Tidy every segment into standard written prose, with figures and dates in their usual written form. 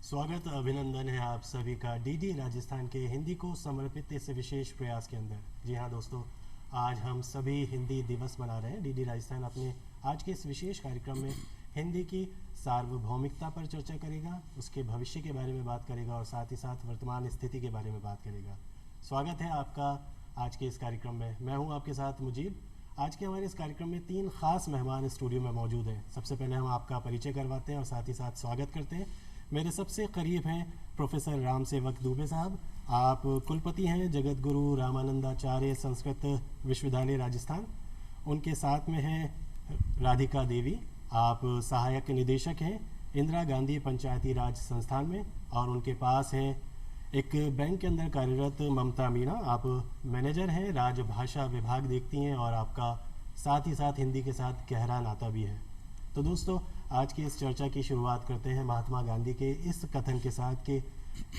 स्वागत अभिनंदन है आप सभी का डीडी राजस्थान के हिंदी को समर्पित इस विशेष प्रयास के अंदर। जी हाँ दोस्तों, आज हम सभी हिंदी दिवस मना रहे हैं। डीडी राजस्थान अपने आज के इस विशेष कार्यक्रम में हिंदी की सार्वभौमिकता पर चर्चा करेगा, उसके भविष्य के बारे में बात करेगा और साथ ही साथ वर्तमान स्थिति के बारे में बात करेगा। स्वागत है आपका आज के इस कार्यक्रम में। मैं हूँ आपके साथ मुजीब। आज के हमारे इस कार्यक्रम में 3 खास मेहमान स्टूडियो में मौजूद हैं। सबसे पहले हम आपका परिचय करवाते हैं और साथ ही साथ स्वागत करते हैं। मेरे सबसे करीब हैं प्रोफेसर राम सेवक दुबे साहब। आप कुलपति हैं जगत गुरु रामानंदाचार्य संस्कृत विश्वविद्यालय राजस्थान। उनके साथ में हैं राधिका देवी, आप सहायक निदेशक हैं इंदिरा गांधी पंचायती राज संस्थान में। और उनके पास हैं एक बैंक के अंदर कार्यरत ममता मीणा, आप मैनेजर हैं, राजभाषा विभाग देखती हैं और आपका साथ ही साथ हिंदी के साथ गहरा नाता भी है। तो दोस्तों, आज की इस चर्चा की शुरुआत करते हैं महात्मा गांधी के इस कथन के साथ कि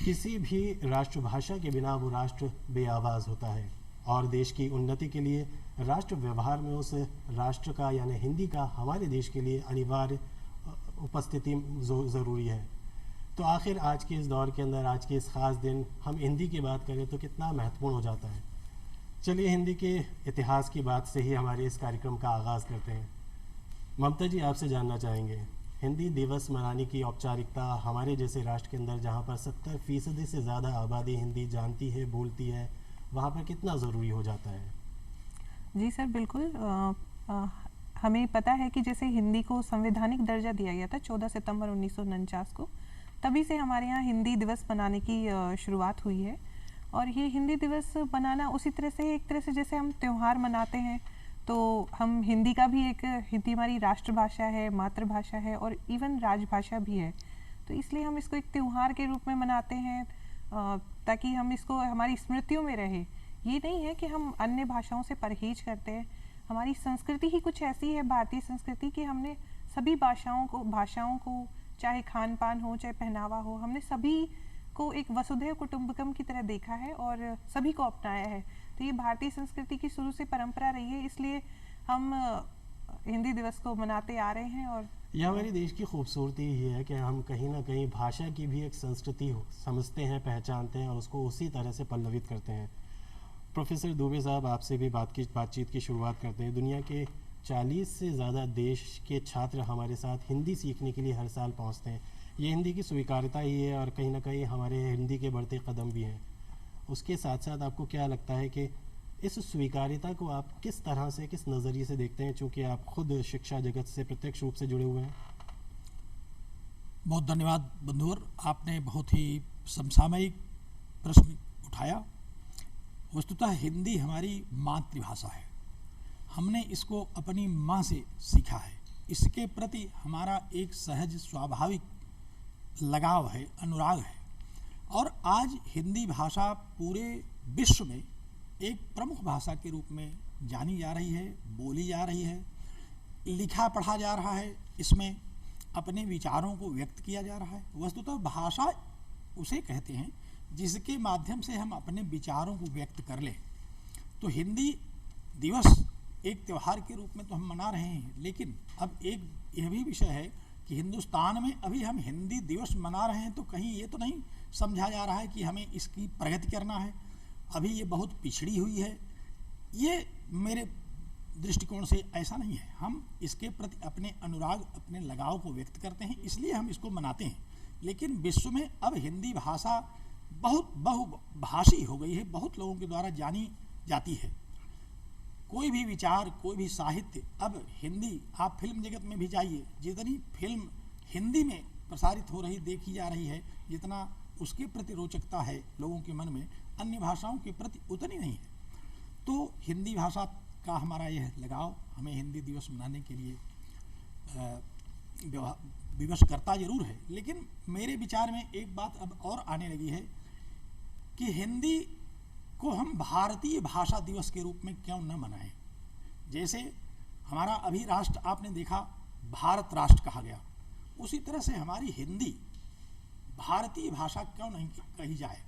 किसी भी राष्ट्रभाषा के बिना वो राष्ट्र बेआवाज़ होता है और देश की उन्नति के लिए राष्ट्र व्यवहार में उस राष्ट्र का यानी हिंदी का हमारे देश के लिए अनिवार्य उपस्थिति ज़रूरी है। तो आखिर आज के इस दौर के अंदर, आज के इस ख़ास दिन हम हिंदी की बात करें तो कितना महत्वपूर्ण हो जाता है। चलिए हिंदी के इतिहास की बात से ही हमारे इस कार्यक्रम का आगाज़ करते हैं। ममता जी, आपसे जानना चाहेंगे, हिंदी दिवस मनाने की औपचारिकता हमारे जैसे राष्ट्र के अंदर जहाँ पर 70% से ज़्यादा आबादी हिंदी जानती है, बोलती है, वहाँ पर कितना ज़रूरी हो जाता है? जी सर, बिल्कुल। हमें पता है कि जैसे हिंदी को संवैधानिक दर्जा दिया गया था 14 सितंबर 1949 को, तभी से हमारे यहाँ हिंदी दिवस मनाने की शुरुआत हुई है। और ये हिंदी दिवस मनाना उसी तरह से, एक तरह से जैसे हम त्यौहार मनाते हैं, तो हम हिंदी का भी हिंदी हमारी राष्ट्रभाषा है, मातृभाषा है और इवन राजभाषा भी है। तो इसलिए हम इसको एक त्यौहार के रूप में मनाते हैं ताकि हम इसको हमारी स्मृतियों में रहे। ये नहीं है कि हम अन्य भाषाओं से परहेज करते हैं। हमारी संस्कृति ही कुछ ऐसी है, भारतीय संस्कृति, कि हमने सभी भाषाओं को चाहे खान पान हो, चाहे पहनावा हो, हमने सभी को एक वसुधैव कुटुंबकम की तरह देखा है और सभी को अपनाया है। तो ये भारतीय संस्कृति की शुरू से परंपरा रही है, इसलिए हम हिंदी दिवस को मनाते आ रहे हैं। और यह हमारे देश की खूबसूरती ये है कि हम कहीं ना कहीं भाषा की भी एक संस्कृति समझते हैं, पहचानते हैं और उसको उसी तरह से पल्लवित करते हैं। प्रोफेसर दुबे साहब, आपसे भी बातचीत की शुरुआत करते हैं। दुनिया के 40 से ज़्यादा देश के छात्र हमारे साथ हिंदी सीखने के लिए हर साल पहुँचते हैं। ये हिंदी की स्वीकार्यता ही है और कहीं ना कहीं हमारे हिंदी के बढ़ते कदम भी हैं। उसके साथ साथ आपको क्या लगता है कि इस स्वीकार्यता को आप किस तरह से, किस नज़रिए से देखते हैं, चूँकि आप खुद शिक्षा जगत से प्रत्यक्ष रूप से जुड़े हुए हैं? बहुत धन्यवाद बंधुवर, आपने बहुत ही समसामयिक प्रश्न उठाया। वस्तुतः हिंदी हमारी मातृभाषा है, हमने इसको अपनी माँ से सीखा है। इसके प्रति हमारा एक सहज स्वाभाविक लगाव है, अनुराग है। और आज हिंदी भाषा पूरे विश्व में एक प्रमुख भाषा के रूप में जानी जा रही है, बोली जा रही है, लिखा पढ़ा जा रहा है, इसमें अपने विचारों को व्यक्त किया जा रहा है। वस्तुतः भाषा उसे कहते हैं जिसके माध्यम से हम अपने विचारों को व्यक्त कर लें। तो हिंदी दिवस एक त्यौहार के रूप में तो हम मना रहे हैं, लेकिन अब एक यह भी विषय है कि हिंदुस्तान में अभी हम हिंदी दिवस मना रहे हैं तो कहीं ये तो नहीं समझा जा रहा है कि हमें इसकी प्रगति करना है, अभी ये बहुत पिछड़ी हुई है। ये मेरे दृष्टिकोण से ऐसा नहीं है। हम इसके प्रति अपने अनुराग, अपने लगाव को व्यक्त करते हैं, इसलिए हम इसको मनाते हैं। लेकिन विश्व में अब हिंदी भाषा बहुत बहुभाषी हो गई है, बहुत लोगों के द्वारा जानी जाती है। कोई भी विचार, कोई भी साहित्य अब हिंदी, आप फिल्म जगत में भी जाइए, जितनी फिल्म हिंदी में प्रसारित हो रही, देखी जा रही है, जितना उसके प्रति रोचकता है लोगों के मन में, अन्य भाषाओं के प्रति उतनी नहीं है। तो हिंदी भाषा का हमारा यह लगाव हमें हिंदी दिवस मनाने के लिए विवश करता जरूर है। लेकिन मेरे विचार में एक बात अब और आने लगी है कि हिंदी को हम भारतीय भाषा दिवस के रूप में क्यों न मनाएं। जैसे हमारा अभी राष्ट्र आपने देखा भारत राष्ट्र कहा गया, उसी तरह से हमारी हिंदी भारतीय भाषा क्यों नहीं कही जाए।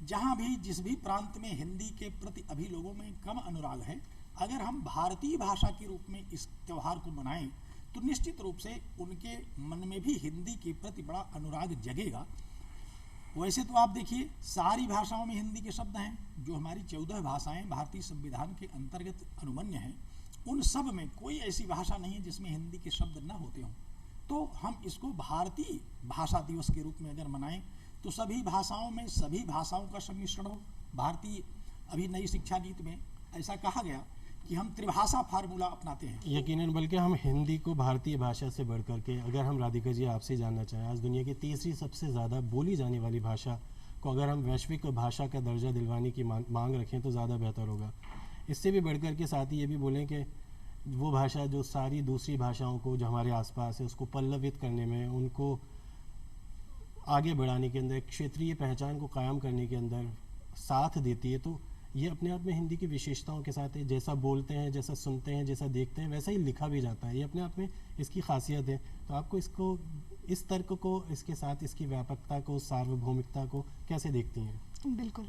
जहाँ भी जिस भी प्रांत में हिंदी के प्रति अभी लोगों में कम अनुराग है, अगर हम भारतीय भाषा के रूप में इस त्यौहार को मनाएं तो निश्चित रूप से उनके मन में भी हिंदी के प्रति बड़ा अनुराग जगेगा वैसे तो आप देखिए सारी भाषाओं में हिंदी के शब्द हैं। जो हमारी 14 भाषाएं भारतीय संविधान के अंतर्गत अनुमन्य हैं, उन सब में कोई ऐसी भाषा नहीं है जिसमें हिंदी के शब्द न होते हों। तो हम इसको भारतीय भाषा दिवस के रूप में अगर मनाएं तो सभी भाषाओं में सभी भाषाओं का सम्मिश्रण हो। भारतीय अभी नई शिक्षा नीति में ऐसा कहा गया कि हम त्रिभाषा फार्मूला अपनाते हैं। यकीनन, बल्कि हम हिंदी को भारतीय भाषा से बढ़ करके, अगर हम राधिका जी आपसे जानना चाहें, आज दुनिया की तीसरी सबसे ज़्यादा बोली जाने वाली भाषा को अगर हम वैश्विक भाषा का दर्जा दिलवाने की मांग रखें तो ज़्यादा बेहतर होगा। इससे भी बढ़ कर के साथ ही ये भी बोलें कि वो भाषा जो सारी दूसरी भाषाओं को जो हमारे आसपास है उसको पल्लवित करने में, उनको आगे बढ़ाने के अंदर, क्षेत्रीय पहचान को कायम करने के अंदर साथ देती है, तो ये अपने आप में हिंदी की विशेषताओं के साथ है। जैसा बोलते हैं, जैसा सुनते हैं, जैसा देखते हैं, वैसा ही लिखा भी जाता है। ये अपने आप में इसकी खासियत है। तो आपको इसको, इस तर्क को, इसके साथ इसकी व्यापकता को, सार्वभौमिकता को कैसे देखती हैं? बिल्कुल,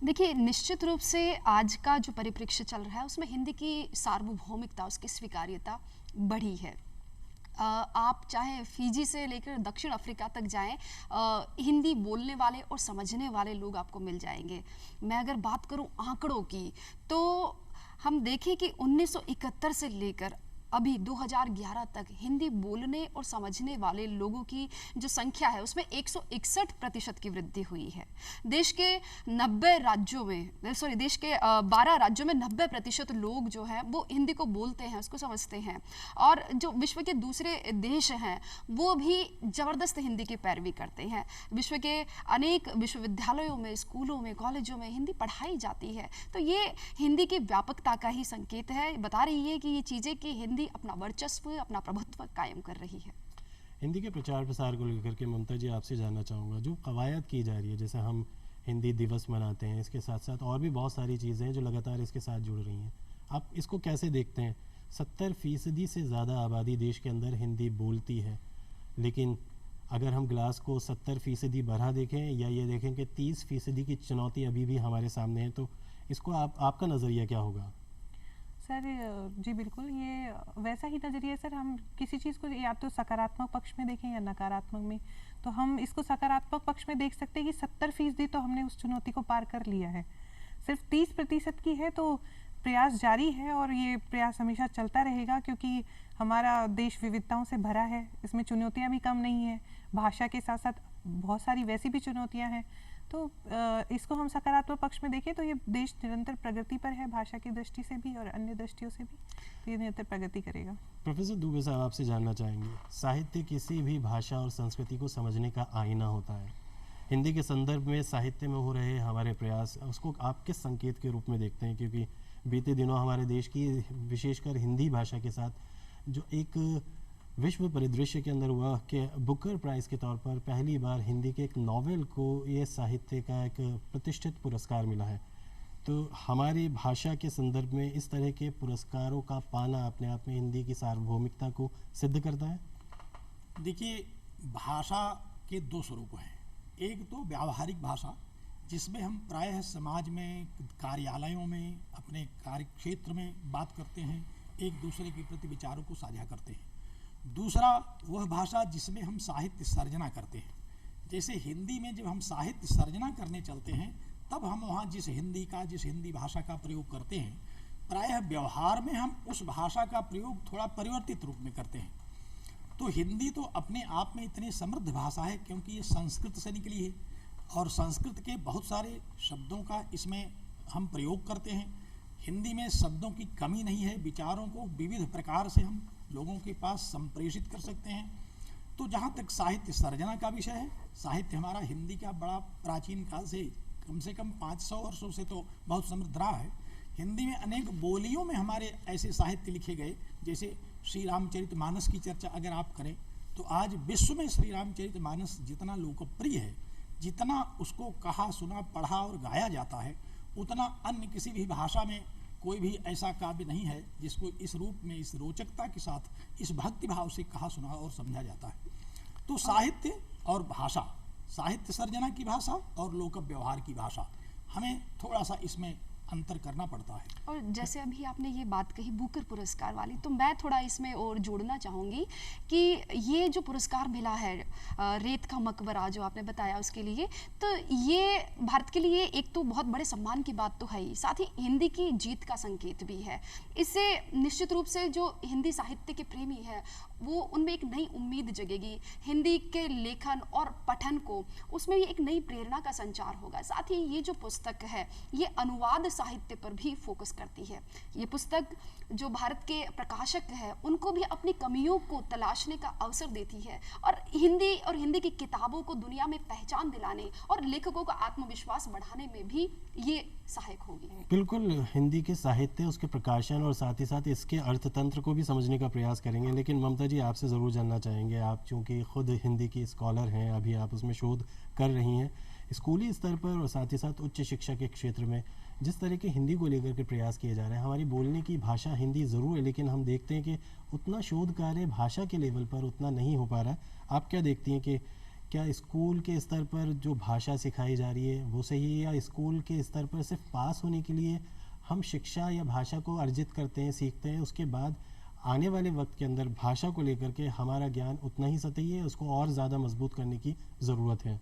देखिए निश्चित रूप से आज का जो परिप्रेक्ष्य चल रहा है उसमें हिंदी की सार्वभौमिकता, उसकी स्वीकार्यता बढ़ी है। आप चाहे फिजी से लेकर दक्षिण अफ्रीका तक जाएं, हिंदी बोलने वाले और समझने वाले लोग आपको मिल जाएंगे। मैं अगर बात करूं आंकड़ों की, तो हम देखें कि 1971 से लेकर अभी 2011 तक हिंदी बोलने और समझने वाले लोगों की जो संख्या है उसमें 161% की वृद्धि हुई है। देश के 12 राज्यों में 90% लोग जो हैं वो हिंदी को बोलते हैं, उसको समझते हैं। और जो विश्व के दूसरे देश हैं वो भी ज़बरदस्त हिंदी की पैरवी करते हैं। विश्व के अनेक विश्वविद्यालयों में, स्कूलों में, कॉलेजों में हिंदी पढ़ाई जाती है। तो ये हिंदी की व्यापकता का ही संकेत है, बता रही है कि ये चीज़ें कि हिंदी अपना वर्चस्व, अपना प्रभुत्व कायम कर रही है। हिंदी के प्रचार प्रसार को लेकर के ममता जी आपसे जानना चाहूँगा, जो कवायद की जा रही है, जैसे हम हिंदी दिवस मनाते हैं, इसके साथ साथ और भी बहुत सारी चीज़ें हैं जो लगातार इसके साथ जुड़ रही हैं, आप इसको कैसे देखते हैं? 70% से ज़्यादा आबादी देश के अंदर हिंदी बोलती है, लेकिन अगर हम ग्लास को 70% बढ़ा देखें या ये देखें कि 30% की चुनौती अभी भी हमारे सामने है, तो इसको आपका नज़रिया क्या होगा? सर जी बिल्कुल, ये वैसा ही नज़रिया सर। हम किसी चीज़ को या तो सकारात्मक पक्ष में देखें या नकारात्मक में, तो हम इसको सकारात्मक पक्ष में देख सकते हैं कि 70% तो हमने उस चुनौती को पार कर लिया है। सिर्फ 30% की है, तो प्रयास जारी है और ये प्रयास हमेशा चलता रहेगा, क्योंकि हमारा देश विविधताओं से भरा है। इसमें चुनौतियाँ भी कम नहीं हैं, भाषा के साथ साथ बहुत सारी वैसी भी चुनौतियाँ हैं। तो इसको हम सकारात्मक पक्ष में देखें तो ये देश निरंतर प्रगति पर है, भाषा की दृष्टि से भी और अन्य दृष्टियों से भी, तो ये निरंतर प्रगति करेगा। प्रोफेसर दुबे साहब, आपसे जानना चाहेंगे, साहित्य किसी भी भाषा और संस्कृति को समझने का आईना होता है। हिंदी के संदर्भ में साहित्य में हो रहे हमारे प्रयास, उसको आप किस संकेत के रूप में देखते हैं? क्योंकि बीते दिनों हमारे देश की, विशेषकर हिंदी भाषा के साथ जो एक विश्व परिदृश्य के अंदर हुआ कि बुकर प्राइज़ के तौर पर पहली बार हिंदी के एक नॉवेल को ये साहित्य का एक प्रतिष्ठित पुरस्कार मिला है, तो हमारी भाषा के संदर्भ में इस तरह के पुरस्कारों का पाना अपने आप में हिंदी की सार्वभौमिकता को सिद्ध करता है? देखिए, भाषा के दो स्वरूप हैं। एक तो व्यावहारिक भाषा, जिसमें हम प्रायः समाज में, कार्यालयों में, अपने कार्य क्षेत्र में बात करते हैं, एक दूसरे के प्रति विचारों को साझा करते हैं। दूसरा वह भाषा जिसमें हम साहित्य सर्जना करते हैं। जैसे हिंदी में जब हम साहित्य सर्जना करने चलते हैं, तब हम वहाँ जिस हिंदी भाषा का प्रयोग करते हैं, प्रायः व्यवहार में हम उस भाषा का प्रयोग थोड़ा परिवर्तित रूप में करते हैं। तो हिंदी तो अपने आप में इतनी समृद्ध भाषा है क्योंकि ये संस्कृत से निकली है और संस्कृत के बहुत सारे शब्दों का इसमें हम प्रयोग करते हैं। हिंदी में शब्दों की कमी नहीं है, विचारों को विविध प्रकार से हम लोगों के पास संप्रेषित कर सकते हैं। तो जहाँ तक साहित्य सर्जना का विषय है, साहित्य हमारा हिंदी का बड़ा प्राचीन काल से कम 500 वर्षों से तो बहुत समृद्ध रहा है। हिंदी में अनेक बोलियों में हमारे ऐसे साहित्य लिखे गए, जैसे श्री रामचरितमानस की चर्चा अगर आप करें तो आज विश्व में श्री रामचरितमानस जितना लोकप्रिय है, जितना उसको कहा, सुना, पढ़ा और गाया जाता है, उतना अन्य किसी भी भाषा में कोई भी ऐसा काव्य नहीं है जिसको इस रूप में, इस रोचकता के साथ, इस भक्ति भाव से कहा, सुना और समझा जाता है। तो साहित्य और भाषा, साहित्य सर्जना की भाषा और लोक व्यवहार की भाषा, हमें थोड़ा सा इसमें अंतर करना पड़ता है। और जैसे अभी आपने ये बात कही बुकर पुरस्कार वाली, तो मैं थोड़ा इसमें और जोड़ना चाहूँगी कि ये जो पुरस्कार मिला है रेत का मकबरा जो आपने बताया उसके लिए, तो ये भारत के लिए एक तो बहुत बड़े सम्मान की बात तो है ही, साथ ही हिंदी की जीत का संकेत भी है। इससे निश्चित रूप से जो हिंदी साहित्य के प्रेमी है वो उनमें एक नई उम्मीद जगेगी, हिंदी के लेखन और पठन को उसमें भी एक नई प्रेरणा का संचार होगा। साथ ही ये जो पुस्तक है ये अनुवाद साहित्य पर भी फोकस करती है। ये पुस्तक जो भारत के प्रकाशक है उनको भी अपनी कमियों को तलाशने का अवसर देती है और हिंदी की किताबों को दुनिया में पहचान दिलाने और लेखकों का आत्मविश्वास बढ़ाने में भी ये सहायक होगी। बिल्कुल, हिंदी के साहित्य, उसके प्रकाशन और साथ ही साथ इसके अर्थतंत्र को भी समझने का प्रयास करेंगे। लेकिन ममता जी, आपसे ज़रूर जानना चाहेंगे, आप चूँकि खुद हिंदी की स्कॉलर हैं, अभी आप उसमें शोध कर रही हैं, स्कूली स्तर पर और साथ ही साथ उच्च शिक्षा के क्षेत्र में जिस तरह के हिंदी को लेकर के प्रयास किए जा रहे हैं, हमारी बोलने की भाषा हिंदी ज़रूर है, लेकिन हम देखते हैं कि उतना शोध कार्य भाषा के लेवल पर उतना नहीं हो पा रहा है। आप क्या देखती हैं कि क्या स्कूल के स्तर पर जो भाषा सिखाई जा रही है वो सही है, या स्कूल के स्तर पर सिर्फ पास होने के लिए हम शिक्षा या भाषा को अर्जित करते हैं, सीखते हैं, उसके बाद आने वाले वक्त के अंदर भाषा को लेकर के हमारा ज्ञान उतना ही सतही है, उसको और ज़्यादा मजबूत करने की ज़रूरत है?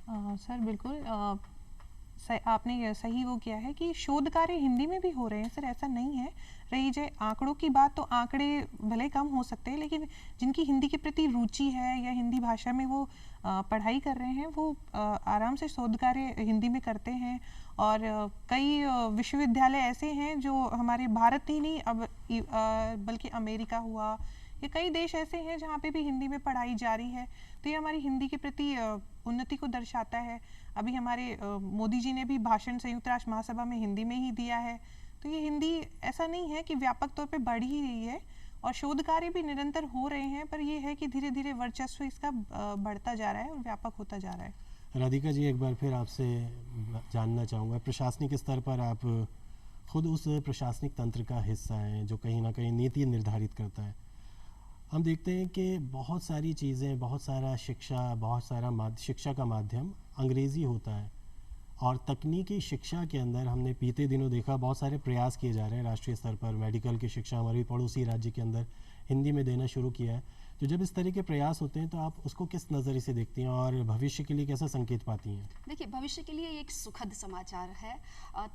सर बिल्कुल, आपने सही वो किया है कि शोध कार्य हिंदी में भी हो रहे हैं सर, ऐसा नहीं है। रही जाए आंकड़ों की बात, तो आंकड़े भले कम हो सकते हैं, लेकिन जिनकी हिंदी के प्रति रुचि है या हिंदी भाषा में वो पढ़ाई कर रहे हैं, वो आराम से शोध कार्य हिंदी में करते हैं। और कई विश्वविद्यालय ऐसे हैं जो हमारे भारत ही नहीं अब बल्कि अमेरिका हुआ, ये कई देश ऐसे हैं जहाँ पे भी हिंदी में पढ़ाई जारी है। तो ये हमारी हिंदी के प्रति उन्नति को दर्शाता है। अभी हमारे मोदी जी ने भी भाषण संयुक्त राष्ट्र महासभा में हिंदी में ही दिया है। तो ये हिंदी ऐसा नहीं है कि व्यापक तौर पे बढ़ ही रही है, और शोध कार्य भी निरंतर हो रहे हैं, पर ये है कि धीरे धीरे वर्चस्व इसका बढ़ता जा रहा है और व्यापक होता जा रहा है। राधिका जी, एक बार फिर आपसे जानना चाहूँगा, प्रशासनिक स्तर पर आप खुद उस प्रशासनिक तंत्र का हिस्सा हैं जो कहीं ना कहीं नीति निर्धारित करता है। हम देखते हैं कि बहुत सारी चीज़ें, बहुत सारा शिक्षा, बहुत सारा शिक्षा का माध्यम अंग्रेज़ी होता है, और तकनीकी शिक्षा के अंदर हमने बीते दिनों देखा बहुत सारे प्रयास किए जा रहे हैं राष्ट्रीय स्तर पर। मेडिकल की शिक्षा हमारी पड़ोसी राज्य के अंदर हिंदी में देना शुरू किया है। तो जब इस तरह के प्रयास होते हैं तो आप उसको किस नज़रिए से देखती हैं और भविष्य के लिए कैसा संकेत पाती हैं? देखिए, भविष्य के लिए एक सुखद समाचार है।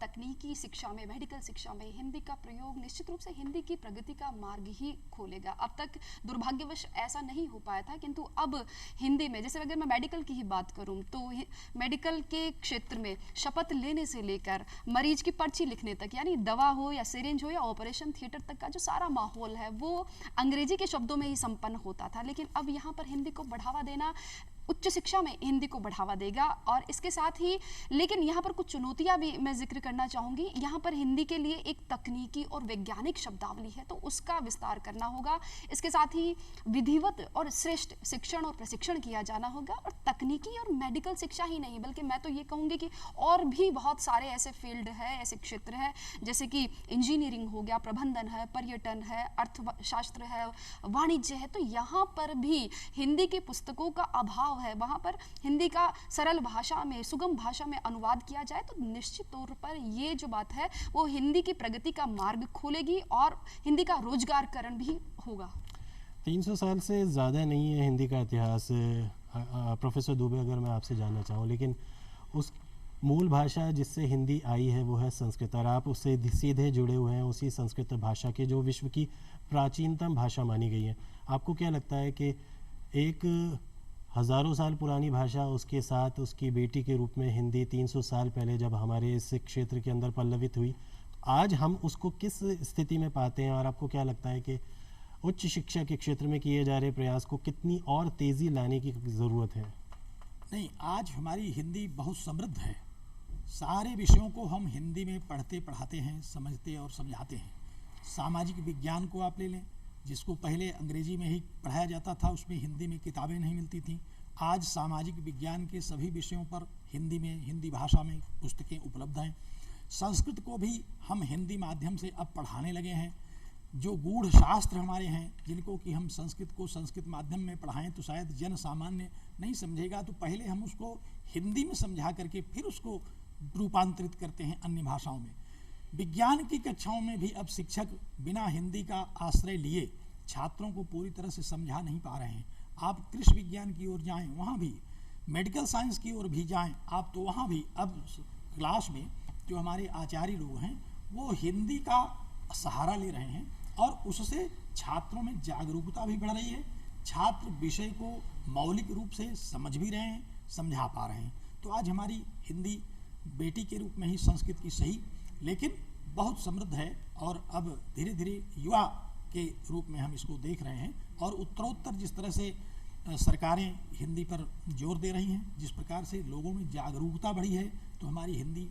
तकनीकी शिक्षा में, मेडिकल शिक्षा में हिंदी का प्रयोग निश्चित रूप से हिंदी की प्रगति का मार्ग ही खोलेगा। अब तक दुर्भाग्यवश ऐसा नहीं हो पाया था, किंतु अब हिंदी में, जैसे अगर मैं मेडिकल की ही बात करूं तो मेडिकल के क्षेत्र में शपथ लेने से लेकर मरीज की पर्ची लिखने तक, यानी दवा हो या सिरिंज हो या ऑपरेशन थिएटर तक का जो सारा माहौल है वो अंग्रेजी के शब्दों में ही संपन्न होता था। लेकिन अब यहाँ पर हिंदी को बढ़ावा देना उच्च शिक्षा में हिंदी को बढ़ावा देगा। और इसके साथ ही, लेकिन यहाँ पर कुछ चुनौतियाँ भी मैं जिक्र करना चाहूँगी। यहाँ पर हिंदी के लिए एक तकनीकी और वैज्ञानिक शब्दावली है, तो उसका विस्तार करना होगा। इसके साथ ही विधिवत और श्रेष्ठ शिक्षण और प्रशिक्षण किया जाना होगा। और तकनीकी और मेडिकल शिक्षा ही नहीं, बल्कि मैं तो ये कहूँगी कि और भी बहुत सारे ऐसे फील्ड है, ऐसे क्षेत्र है, जैसे कि इंजीनियरिंग हो गया, प्रबंधन है, पर्यटन है, अर्थशास्त्र है, वाणिज्य है। तो यहाँ पर भी हिंदी की पुस्तकों का अभाव है। वहां पर हिंदी का सरल भाषा में, सुगम भाषा में अनुवाद किया जाए तो निश्चित तौर पर ये जो बात है वो हिंदी की प्रगति का मार्ग खोलेगी और हिंदी का रोजगारकरण भी होगा। 300 साल से ज़्यादा नहीं है हिंदी का इतिहास। प्रोफेसर दुबे, अगर मैं आपसे जानना चाहूँ, लेकिन उस मूल भाषा जिससे हिंदी आई है वो है संस्कृत, और आप उससे सीधे जुड़े हुए हैं उसी संस्कृत भाषा के, जो विश्व की प्राचीनतम भाषा मानी गई है। आपको क्या लगता है कि एक हज़ारों साल पुरानी भाषा, उसके साथ उसकी बेटी के रूप में हिंदी 300 साल पहले जब हमारे इस क्षेत्र के अंदर पल्लवित हुई, आज हम उसको किस स्थिति में पाते हैं? और आपको क्या लगता है कि उच्च शिक्षा के क्षेत्र में किए जा रहे प्रयास को कितनी और तेज़ी लाने की ज़रूरत है? नहीं, आज हमारी हिंदी बहुत समृद्ध है। सारे विषयों को हम हिंदी में पढ़ते पढ़ाते हैं, समझते और समझाते हैं। सामाजिक विज्ञान को आप ले लें, जिसको पहले अंग्रेजी में ही पढ़ाया जाता था, उसमें हिंदी में किताबें नहीं मिलती थीं। आज सामाजिक विज्ञान के सभी विषयों पर हिंदी में, हिंदी भाषा में पुस्तकें उपलब्ध हैं। संस्कृत को भी हम हिंदी माध्यम से अब पढ़ाने लगे हैं। जो गूढ़ शास्त्र हमारे हैं, जिनको कि हम संस्कृत को संस्कृत माध्यम में पढ़ाएं तो शायद जन सामान्य नहीं समझेगा, तो पहले हम उसको हिंदी में समझा करके फिर उसको रूपांतरित करते हैं अन्य भाषाओं में। विज्ञान की कक्षाओं में भी अब शिक्षक बिना हिंदी का आश्रय लिए छात्रों को पूरी तरह से समझा नहीं पा रहे हैं। आप कृषि विज्ञान की ओर जाएं, वहाँ भी मेडिकल साइंस की ओर भी जाएं आप, तो वहाँ भी अब क्लास में जो हमारे आचार्य लोग हैं वो हिंदी का सहारा ले रहे हैं और उससे छात्रों में जागरूकता भी बढ़ रही है। छात्र विषय को मौलिक रूप से समझ भी रहे हैं, समझा पा रहे हैं। तो आज हमारी हिंदी बेटी के रूप में ही संस्कृत की सही, लेकिन बहुत समृद्ध है और अब धीरे धीरे युवा के रूप में हम इसको देख रहे हैं। और उत्तरोत्तर जिस तरह से सरकारें हिंदी पर जोर दे रही हैं, जिस प्रकार से लोगों में जागरूकता बढ़ी है, तो हमारी हिंदी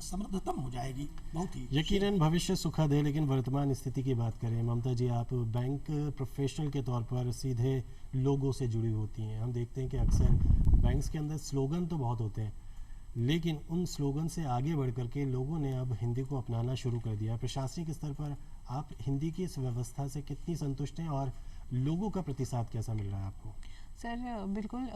समृद्धतम हो जाएगी। बहुत ही यकीनन भविष्य सुखद है। लेकिन वर्तमान स्थिति की बात करें ममता जी, आप बैंक प्रोफेशनल के तौर पर सीधे लोगों से जुड़ी होती हैं। हम देखते हैं कि अक्सर बैंक्स के अंदर स्लोगन तो बहुत होते हैं, लेकिन उन स्लोगन से आगे बढ़ करके लोगों ने अब हिंदी को अपनाना शुरू कर दिया। प्रशासनिक स्तर पर आप हिंदी की इस व्यवस्था से कितनी संतुष्ट हैं और लोगों का प्रतिसाद कैसा मिल रहा है आपको? सर बिल्कुल,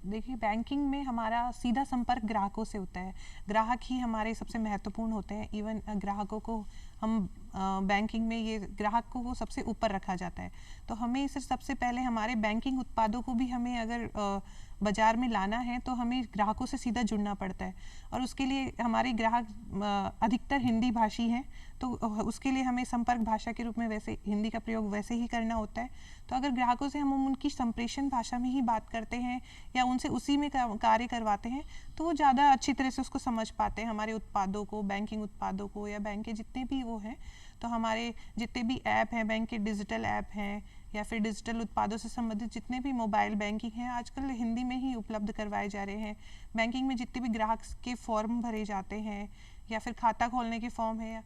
देखिए बैंकिंग में हमारा सीधा संपर्क ग्राहकों से होता है। ग्राहक ही हमारे सबसे महत्वपूर्ण होते हैं। इवन ग्राहकों को हम बैंकिंग में ये ग्राहक को वो सबसे ऊपर रखा जाता है। तो हमें इसे सबसे पहले हमारे बैंकिंग उत्पादों को भी हमें अगर बाज़ार में लाना है तो हमें ग्राहकों से सीधा जुड़ना पड़ता है और उसके लिए हमारे ग्राहक अधिकतर हिंदी भाषी हैं, तो उसके लिए हमें संपर्क भाषा के रूप में वैसे हिंदी का प्रयोग वैसे ही करना होता है। तो अगर ग्राहकों से हम उनकी संप्रेषण भाषा में ही बात करते हैं या उनसे उसी में कार्य करवाते हैं तो वो ज़्यादा अच्छी तरह से उसको समझ पाते हैं, हमारे उत्पादों को, बैंकिंग उत्पादों को या बैंक के जितने भी वो हैं। तो हमारे जितने भी ऐप हैं, बैंक के डिजिटल ऐप हैं या फिर डिजिटल उत्पादों से संबंधित जितने भी मोबाइल बैंकिंग हैं आजकल हिंदी में ही उपलब्ध करवाए जा रहे हैं। बैंकिंग में जितने भी ग्राहक के फॉर्म भरे जाते हैं या फिर खाता खोलने के फॉर्म है,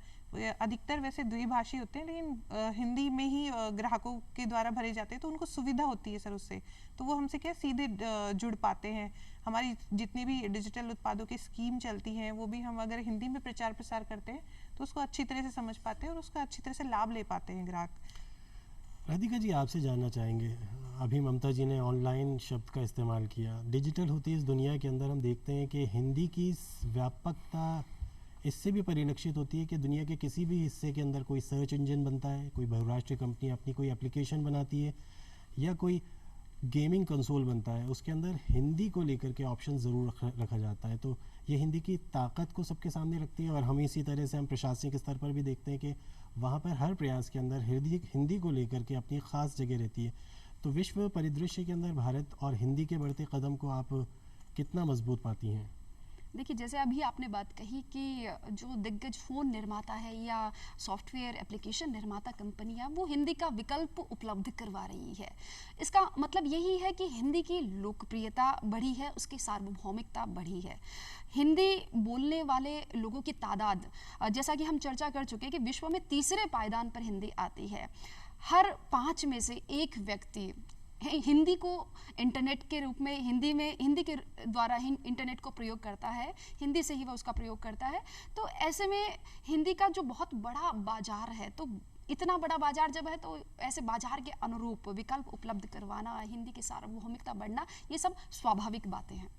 अधिकतर वैसे द्विभाषी होते हैं लेकिन हिंदी में ही ग्राहकों के द्वारा भरे जाते हैं, तो उनको सुविधा होती है सर उससे। तो वो हमसे क्या सीधे जुड़ पाते हैं। हमारी जितनी भी डिजिटल उत्पादों की स्कीम चलती हैं वो भी हम अगर हिंदी में प्रचार प्रसार करते हैं तो उसको अच्छी तरह से समझ पाते हैं और उसका अच्छी तरह से लाभ ले पाते हैं ग्राहक। राधिका जी, आपसे जानना चाहेंगे, अभी ममता जी ने ऑनलाइन शब्द का इस्तेमाल किया। डिजिटल होती इस दुनिया के अंदर हम देखते हैं कि हिंदी की व्यापकता इससे भी परिलक्षित होती है कि दुनिया के किसी भी हिस्से के अंदर कोई सर्च इंजन बनता है, कोई बहुराष्ट्रीय कंपनी अपनी कोई एप्लीकेशन बनाती है या कोई गेमिंग कंसोल बनता है, उसके अंदर हिंदी को लेकर के ऑप्शन ज़रूर रखा जाता है। तो ये हिंदी की ताकत को सबके सामने रखती है और हम इसी तरह से हम प्रशासनिक स्तर पर भी देखते हैं कि वहाँ पर हर प्रयास के अंदर हिंदी को लेकर के अपनी ख़ास जगह रहती है। तो विश्व परिदृश्य के अंदर भारत और हिंदी के बढ़ते कदम को आप कितना मजबूत पाती हैं? देखिए, जैसे अभी आपने बात कही कि जो दिग्गज फ़ोन निर्माता है या सॉफ्टवेयर एप्लीकेशन निर्माता कंपनियां वो हिंदी का विकल्प उपलब्ध करवा रही है। इसका मतलब यही है कि हिंदी की लोकप्रियता बढ़ी है, उसकी सार्वभौमिकता बढ़ी है। हिंदी बोलने वाले लोगों की तादाद, जैसा कि हम चर्चा कर चुके हैं कि विश्व में तीसरे पायदान पर हिंदी आती है। हर 5 में से 1 व्यक्ति हिंदी को इंटरनेट के रूप में हिंदी के द्वारा ही इंटरनेट को प्रयोग करता है, हिंदी से ही वह उसका प्रयोग करता है। तो ऐसे में हिंदी का जो बहुत बड़ा बाजार है, तो इतना बड़ा बाजार जब है तो ऐसे बाजार के अनुरूप विकल्प उपलब्ध करवाना, हिंदी की सार्वभौमिकता बढ़ना, ये सब स्वाभाविक बातें हैं।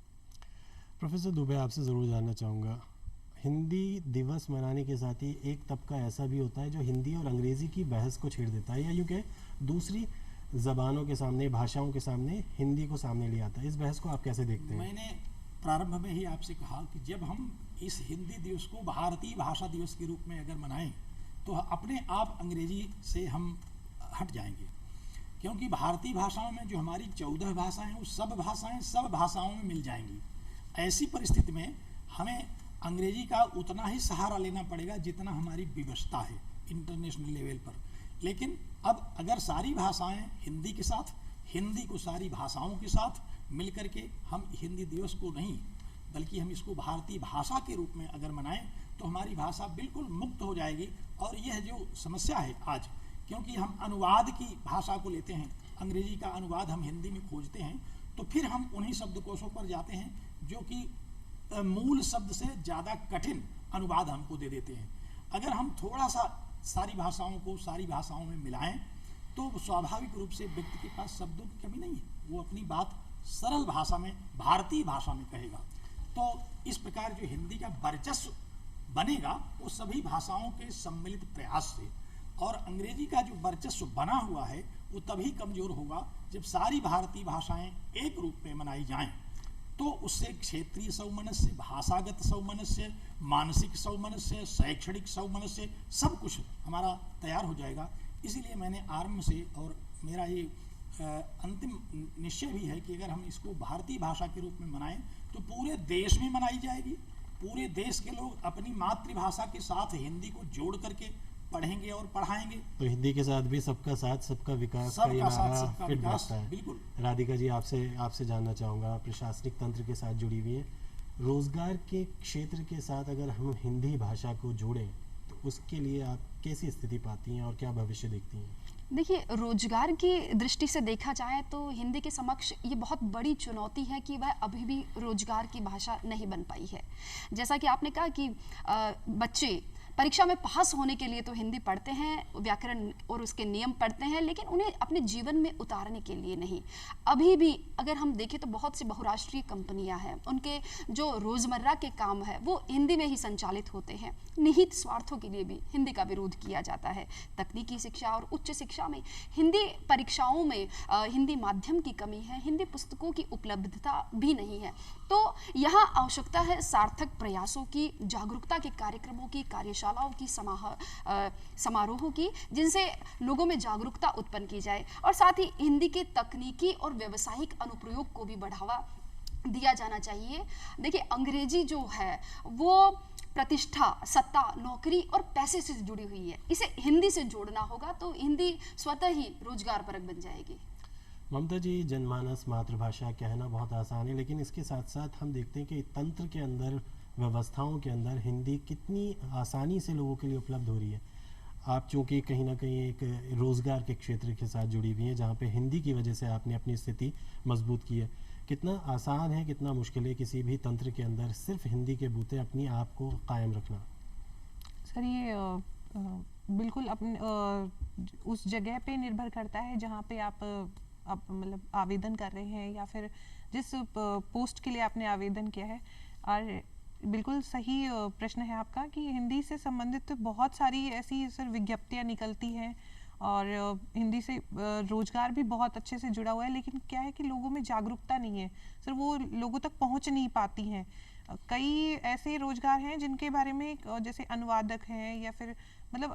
प्रोफेसर दुबे, आपसे ज़रूर जानना चाहूँगा, हिंदी दिवस मनाने के साथ ही एक तबका ऐसा भी होता है जो हिंदी और अंग्रेज़ी की बहस को छेड़ देता है या यूँ कहें दूसरी ज़बानों के सामने, भाषाओं के सामने हिंदी को सामने ले आता है। इस बहस को आप कैसे देखते हैं? मैंने प्रारंभ में ही आपसे कहा कि जब हम इस हिंदी दिवस को भारतीय भाषा दिवस के रूप में अगर मनाएं तो अपने आप अंग्रेजी से हम हट जाएंगे, क्योंकि भारतीय भाषाओं में जो हमारी 14 भाषाएं वो सब भाषाओं में मिल जाएंगी। ऐसी परिस्थिति में हमें अंग्रेजी का उतना ही सहारा लेना पड़ेगा जितना हमारी विवशता है इंटरनेशनल लेवल पर। लेकिन अब अगर सारी भाषाएं हिंदी के साथ, हिंदी को सारी भाषाओं के साथ मिलकर के हम हिंदी दिवस को नहीं बल्कि हम इसको भारतीय भाषा के रूप में अगर मनाएं तो हमारी भाषा बिल्कुल मुक्त हो जाएगी। और यह जो समस्या है आज, क्योंकि हम अनुवाद की भाषा को लेते हैं, अंग्रेजी का अनुवाद हम हिंदी में खोजते हैं, तो फिर हम उन्हीं शब्दकोशों पर जाते हैं जो कि मूल शब्द से ज़्यादा कठिन अनुवाद हमको दे देते हैं। अगर हम थोड़ा सा सारी भाषाओं को सारी भाषाओं में मिलाएं तो स्वाभाविक रूप से व्यक्ति के पास शब्दों की कमी नहीं है, वो अपनी बात सरल भाषा में, भारतीय भाषा में कहेगा। तो इस प्रकार जो हिंदी का वर्चस्व बनेगा वो सभी भाषाओं के सम्मिलित प्रयास से, और अंग्रेजी का जो वर्चस्व बना हुआ है वो तभी कमजोर होगा जब सारी भारतीय भाषाएं एक रूप में मनाई जाएं। तो उससे क्षेत्रीय सौमनस्य, भाषागत सौमनस्य, मानसिक सौमनस्य, शैक्षणिक सौमनस्य सब कुछ हमारा तैयार हो जाएगा। इसीलिए मैंने आरंभ से, और मेरा ये अंतिम निश्चय भी है कि अगर हम इसको भारतीय भाषा के रूप में मनाएं तो पूरे देश में मनाई जाएगी। पूरे देश के लोग अपनी मातृभाषा के साथ हिंदी को जोड़ करके पढ़ेंगे और पढ़ाएंगे। तो हिंदी के साथ भी सबका साथ सबका विकास का ये सबका साथ नारा सबका फिट विकास, बैठता है। बिल्कुल। राधिका जी, आपसे जानना चाहूँगा, प्रशासनिक तंत्र के साथ जुड़ी हुई है, रोजगार के क्षेत्र के साथ अगर हम हिंदी भाषा को जोड़ें तो उसके लिए आप कैसी स्थिति पाती हैं और क्या भविष्य देखती हैं? देखिए, रोजगार की दृष्टि से देखा जाए तो हिंदी के समक्ष ये बहुत बड़ी चुनौती है कि वह अभी भी रोजगार की भाषा नहीं बन पाई है। जैसा कि आपने कहा कि बच्चे परीक्षा में पास होने के लिए तो हिंदी पढ़ते हैं, व्याकरण और उसके नियम पढ़ते हैं, लेकिन उन्हें अपने जीवन में उतारने के लिए नहीं। अभी भी अगर हम देखें तो बहुत सी बहुराष्ट्रीय कंपनियां हैं, उनके जो रोजमर्रा के काम है वो हिंदी में ही संचालित होते हैं। निहित स्वार्थों के लिए भी हिंदी का विरोध किया जाता है। तकनीकी शिक्षा और उच्च शिक्षा में हिंदी परीक्षाओं में हिंदी माध्यम की कमी है, हिंदी पुस्तकों की उपलब्धता भी नहीं है। तो यहाँ आवश्यकता है सार्थक प्रयासों की, जागरूकता के कार्यक्रमों की, कार्यशालाओं की, समारोहों की, जिनसे लोगों में जागरूकता उत्पन्न की जाए, और साथ ही हिंदी के तकनीकी और व्यावसायिक अनुप्रयोग को भी बढ़ावा दिया जाना चाहिए। देखिए, अंग्रेजी जो है वो प्रतिष्ठा, सत्ता, नौकरी और पैसे से जुड़ी हुई है। इसे हिंदी से जोड़ना होगा तो हिंदी स्वतः ही रोजगार परक बन जाएगी। ममता जी, जनमानस मातृभाषा कहना बहुत आसान है, लेकिन इसके साथ साथ हम देखते हैं कि तंत्र के अंदर, व्यवस्थाओं के अंदर हिंदी कितनी आसानी से लोगों के लिए उपलब्ध हो रही है। आप चूँकि कहीं ना कहीं एक रोज़गार के क्षेत्र के साथ जुड़ी हुई हैं, जहाँ पे हिंदी की वजह से आपने अपनी स्थिति मजबूत की है, कितना आसान है, कितना मुश्किल है किसी भी तंत्र के अंदर सिर्फ हिंदी के बूते अपनी आप को कायम रखना? सर, ये बिल्कुल अपने उस जगह पे निर्भर करता है जहाँ पे आप मतलब आवेदन कर रहे हैं, या फिर जिस पोस्ट के लिए आपने आवेदन किया है। और बिल्कुल सही प्रश्न है आपका कि हिंदी से संबंधित बहुत सारी ऐसी सर विज्ञप्तियाँ निकलती हैं, और हिंदी से रोजगार भी बहुत अच्छे से जुड़ा हुआ है, लेकिन क्या है कि लोगों में जागरूकता नहीं है सर, वो लोगों तक पहुंच नहीं पाती हैं। कई ऐसे रोजगार हैं जिनके बारे में जैसे अनुवादक हैं, या फिर मतलब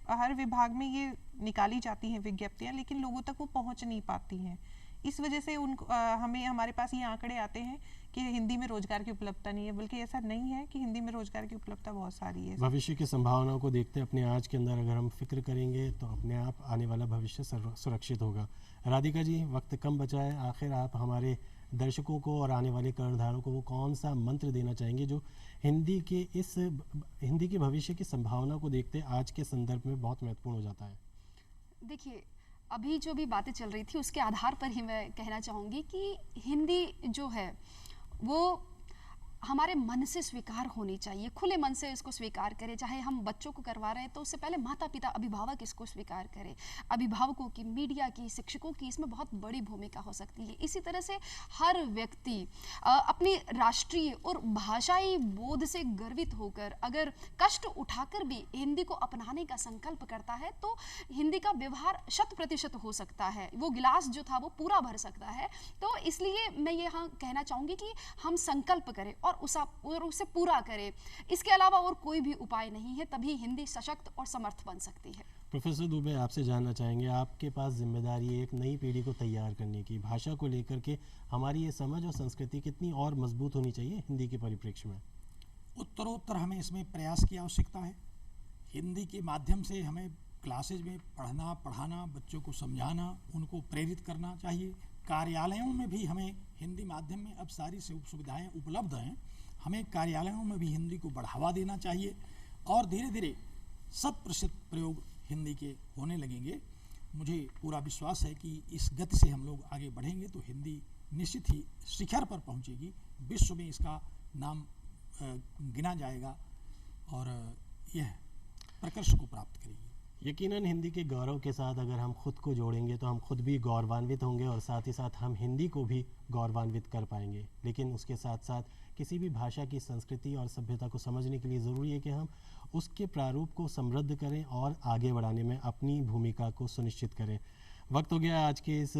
हर विभाग में ये निकाली जाती हैं विज्ञप्तियां, लेकिन लोगों तक वो पहुंच नहीं पाती हैं। इस वजह से उनको हमारे पास ये आंकड़े आते हैं कि हिंदी में रोजगार की उपलब्धता नहीं है, बल्कि ऐसा नहीं है कि हिंदी में रोजगार की उपलब्धता बहुत सारी है। भविष्य की संभावनाओं को देखते अपने आज के अंदर अगर हम फिक्र करेंगे तो अपने आप आने वाला भविष्य सुरक्षित होगा। राधिका जी, वक्त कम बचा है, आखिर आप हमारे दर्शकों को और आने वाले कर्णधारों को वो कौन सा मंत्र देना चाहेंगे जो हिंदी के भविष्य की संभावना को देखते आज के संदर्भ में बहुत महत्वपूर्ण हो जाता है? देखिए, अभी जो भी बातें चल रही थी उसके आधार पर ही मैं कहना चाहूँगी कि हिंदी जो है वो हमारे मन से स्वीकार होनी चाहिए, खुले मन से इसको स्वीकार करें। चाहे हम बच्चों को करवा रहे हैं तो उससे पहले माता पिता, अभिभावक इसको स्वीकार करें। अभिभावकों की, मीडिया की, शिक्षकों की इसमें बहुत बड़ी भूमिका हो सकती है। इसी तरह से हर व्यक्ति अपनी राष्ट्रीय और भाषाई बोध से गर्वित होकर अगर कष्ट उठाकर भी हिंदी को अपनाने का संकल्प करता है तो हिंदी का व्यवहार 100% हो सकता है, वो गिलास जो था वो पूरा भर सकता है। तो इसलिए मैं यहाँ कहना चाहूँगी कि हम संकल्प करें और उसे पूरा करें। इसके अलावा और कोई भी उपाय नहीं है, तभी हिंदी सशक्त और समर्थ बन सकती है। प्रोफेसर दुबे, आपसे जानना चाहेंगे, आपके पास जिम्मेदारी है एक नई पीढ़ी को तैयार करने की। भाषा को लेकर के हमारी ये समझ और संस्कृति कितनी और मजबूत होनी चाहिए हिंदी के परिप्रेक्ष्य में? उत्तरोत्तर हमें इसमें प्रयास की आवश्यकता है। हिंदी के माध्यम से हमें क्लासेज में पढ़ना, पढ़ाना, बच्चों को समझाना, उनको प्रेरित करना चाहिए। कार्यालयों में भी हमें हिंदी माध्यम में अब सारी सुविधाएं उपलब्ध हैं, हमें कार्यालयों में भी हिंदी को बढ़ावा देना चाहिए और धीरे धीरे 100% प्रयोग हिंदी के होने लगेंगे। मुझे पूरा विश्वास है कि इस गति से हम लोग आगे बढ़ेंगे तो हिंदी निश्चित ही शिखर पर पहुंचेगी, विश्व में इसका नाम गिना जाएगा और यह प्रकर्ष को प्राप्त करेगी। यकीनन हिंदी के गौरव के साथ अगर हम खुद को जोड़ेंगे तो हम खुद भी गौरवान्वित होंगे और साथ ही साथ हम हिंदी को भी गौरवान्वित कर पाएंगे। लेकिन उसके साथ साथ किसी भी भाषा की संस्कृति और सभ्यता को समझने के लिए ज़रूरी है कि हम उसके प्रारूप को समृद्ध करें और आगे बढ़ाने में अपनी भूमिका को सुनिश्चित करें। वक्त हो गया आज के इस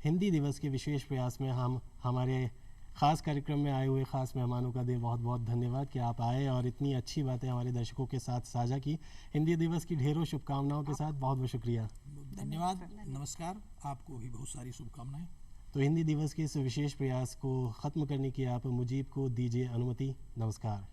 हिंदी दिवस के विशेष प्रयास में हम हमारे ख़ास कार्यक्रम में आए हुए ख़ास मेहमानों का बहुत बहुत धन्यवाद कि आप आए और इतनी अच्छी बातें हमारे दर्शकों के साथ साझा की। हिंदी दिवस की ढेरों शुभकामनाओं के साथ बहुत बहुत शुक्रिया। धन्यवाद, नमस्कार, आपको भी बहुत सारी शुभकामनाएं। तो हिंदी दिवस के इस विशेष प्रयास को ख़त्म करने की आप मुजीब को दीजिए अनुमति। नमस्कार।